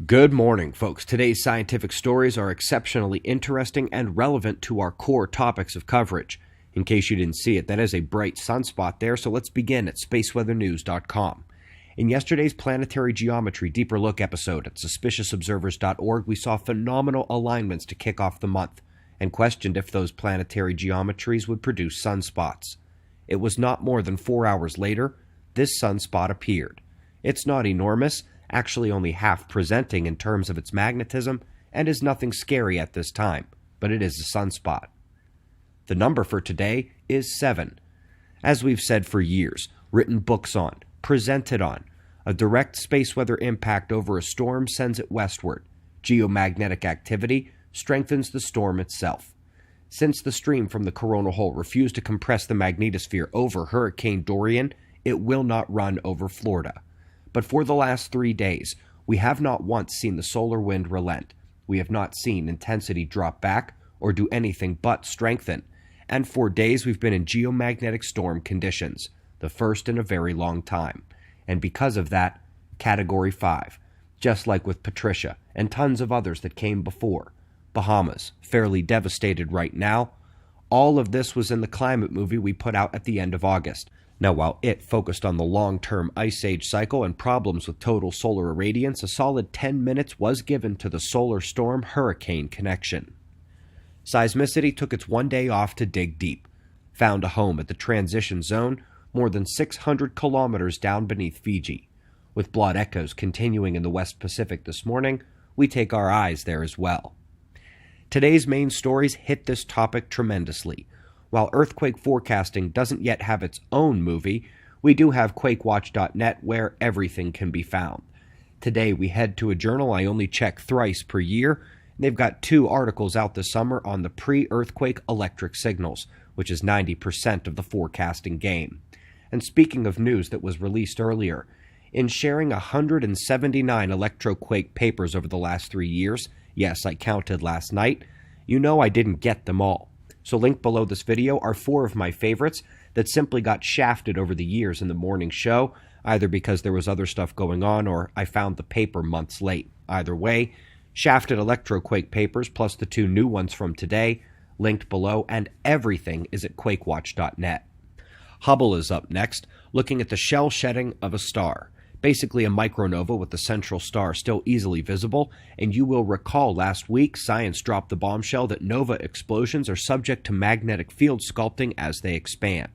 Good morning, folks. Today's scientific stories are exceptionally interesting and relevant to our core topics of coverage. In case you didn't see it, that is a bright sunspot there, so let's begin at spaceweathernews.com. In yesterday's Planetary Geometry Deeper Look episode at suspiciousobservers.org, we saw phenomenal alignments to kick off the month and questioned if those planetary geometries would produce sunspots. It was not more than 4 hours later, this sunspot appeared. It's not enormous, actually only half presenting in terms of its magnetism, and is nothing scary at this time, but it is a sunspot. The number for today is 7. As we've said for years, written books on, presented on, a direct space weather impact over a storm sends it westward. Geomagnetic activity strengthens the storm itself. Since the stream from the coronal hole refused to compress the magnetosphere over Hurricane Dorian, it will not run over Florida. But for the last 3 days, we have not once seen the solar wind relent. We have not seen intensity drop back or do anything but strengthen. And for days we've been in geomagnetic storm conditions, the first in a very long time. And because of that, Category 5, just like with Patricia and tons of others that came before. Bahamas, fairly devastated right now. All of this was in the climate movie we put out at the end of August. Now, while it focused on the long-term ice age cycle and problems with total solar irradiance, a solid 10 minutes was given to the solar storm-hurricane connection. Seismicity took its 1 day off to dig deep, found a home at the transition zone more than 600 kilometers down beneath Fiji. With blood echoes continuing in the West Pacific this morning, we take our eyes there as well. Today's main stories hit this topic tremendously. While earthquake forecasting doesn't yet have its own movie, we do have QuakeWatch.net where everything can be found. Today we head to a journal I only check thrice per year, and they've got 2 articles out this summer on the pre-earthquake electric signals, which is 90% of the forecasting game. And speaking of news that was released earlier, in sharing 179 Electroquake papers over the last 3 years, yes, I counted last night, you know I didn't get them all. So linked below this video are 4 of my favorites that simply got shafted over the years in the morning show, either because there was other stuff going on or I found the paper months late. Either way, shafted Electroquake papers plus the 2 new ones from today, linked below, and everything is at QuakeWatch.net. Hubble is up next, looking at the shell shedding of a star. Basically a micronova with the central star still easily visible, and you will recall last week science dropped the bombshell that nova explosions are subject to magnetic field sculpting as they expand.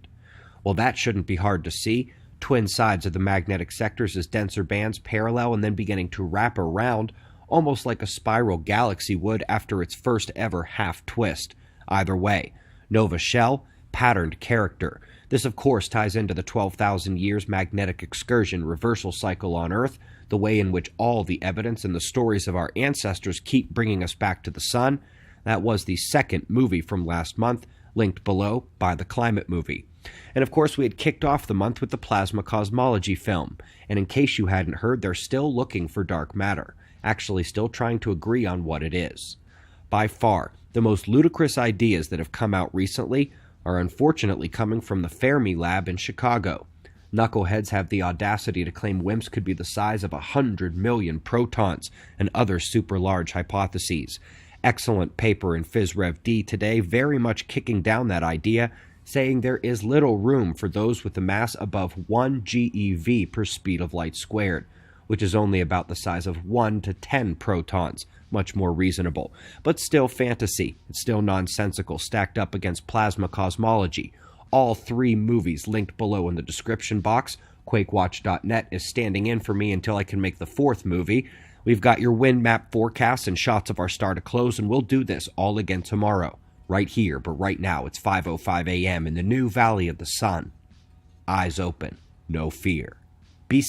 Well, that shouldn't be hard to see. Twin sides of the magnetic sectors as denser bands parallel and then beginning to wrap around, almost like a spiral galaxy would after its first ever half twist. Either way, nova shell, patterned character. This, of course, ties into the 12,000 years magnetic excursion reversal cycle on Earth, the way in which all the evidence and the stories of our ancestors keep bringing us back to the sun. That was the second movie from last month, linked below by the climate movie. And of course, we had kicked off the month with the plasma cosmology film. And in case you hadn't heard, they're still looking for dark matter, actually still trying to agree on what it is. By far, the most ludicrous ideas that have come out recently are unfortunately coming from the Fermi lab in Chicago. Knuckleheads have the audacity to claim WIMPs could be the size of 100 million protons and other super large hypotheses. Excellent paper in PhysRevD today, very much kicking down that idea, saying there is little room for those with a mass above 1 GeV per speed of light squared, which is only about the size of 1 to 10 protons. Much more reasonable, but still fantasy. It's still nonsensical, stacked up against plasma cosmology. All 3 movies linked below in the description box. QuakeWatch.net is standing in for me until I can make the 4th movie. We've got your wind map forecasts and shots of our star to close, and we'll do this all again tomorrow. Right here, but right now it's 5:05 a.m. in the new Valley of the Sun. Eyes open, no fear. Be